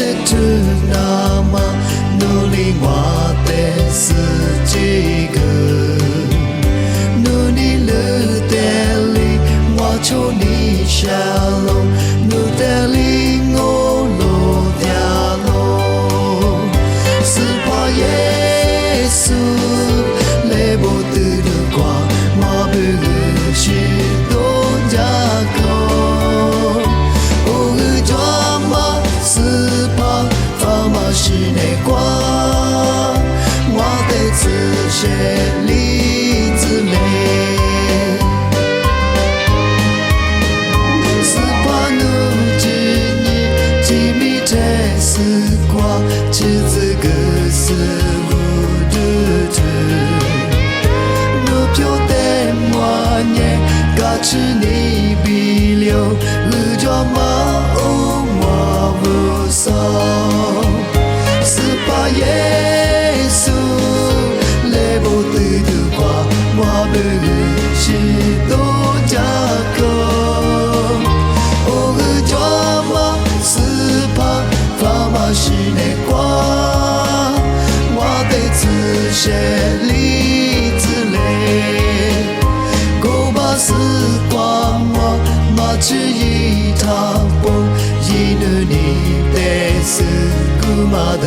せつなま努力我的世界个，努力了的里我求你下路，努的里我路掉路，是怕耶稣来不得的光，我不会是多加高。是内光，我的自学里子美，是怕努之你几米才是光，只这个是无的子，努飘的我年，嘎吃你比流，日着马乌我无所。耶稣来不得的话，我不是多加个。我个抓马是怕发马是内光，我的自学里子嘞，够把时光我马只一趟风，一路你的是古马达。